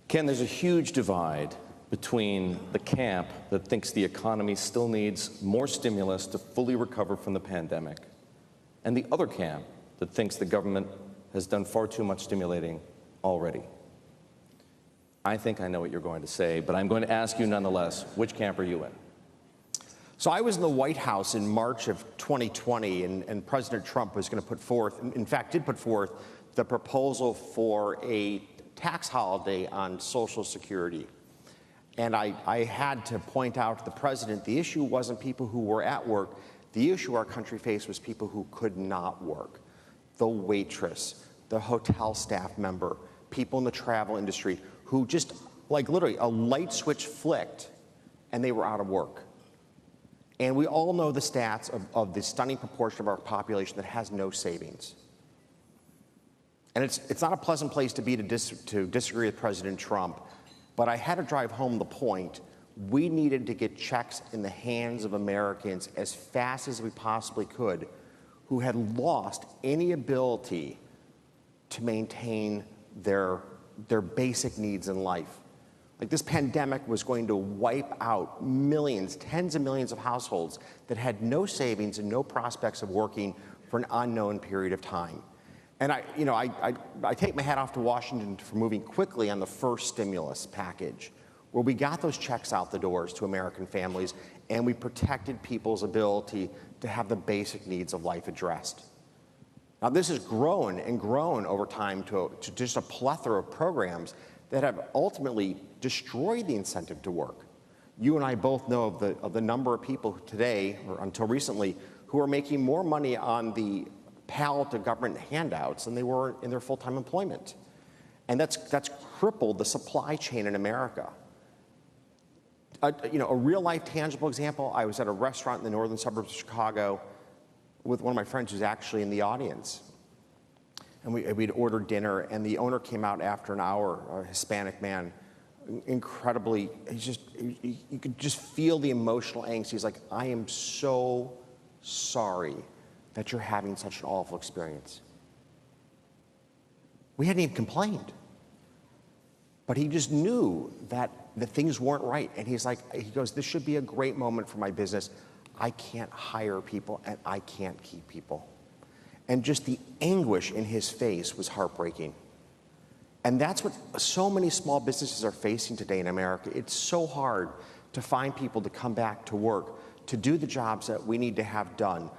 Ken, there's a huge divide between the camp that thinks the economy still needs more stimulus to fully recover from the pandemic and the other camp that thinks the government has done far too much stimulating already. I think I know what you're going to say, but I'm going to ask you nonetheless, which camp are you in? So I was in the White House in March of 2020, and President Trump was going to put forth, in fact, did put forth the proposal for a tax holiday on Social Security. And I had to point out to the president, the issue wasn't people who were at work. The issue our country faced was people who could not work. The waitress, the hotel staff member, people in the travel industry who just, like literally, a light switch flicked and they were out of work. And we all know the stats of the stunning proportion of our population that has no savings. And it's not a pleasant place to be to disagree with President Trump, but I had to drive home the point. We needed to get checks in the hands of Americans as fast as we possibly could who had lost any ability to maintain their basic needs in life. Like, this pandemic was going to wipe out millions, tens of millions of households that had no savings and no prospects of working for an unknown period of time. And I take my hat off to Washington for moving quickly on the first stimulus package, where we got those checks out the doors to American families and we protected people's ability to have the basic needs of life addressed. Now, this has grown and grown over time to just a plethora of programs that have ultimately destroyed the incentive to work. You and I both know of the number of people today, or until recently, who are making more money on the pallet of government handouts than they were in their full-time employment. And that's crippled the supply chain in America. A real-life tangible example, I was at a restaurant in the northern suburbs of Chicago with one of my friends who's actually in the audience. And we'd ordered dinner, and the owner came out after an hour, a Hispanic man, incredibly, you could just feel the emotional angst. He's like, I am so sorry that you're having such an awful experience. We hadn't even complained. But he just knew that the things weren't right. And he goes, this should be a great moment for my business. I can't hire people and I can't keep people. And just the anguish in his face was heartbreaking. And that's what so many small businesses are facing today in America. It's so hard to find people to come back to work, to do the jobs that we need to have done,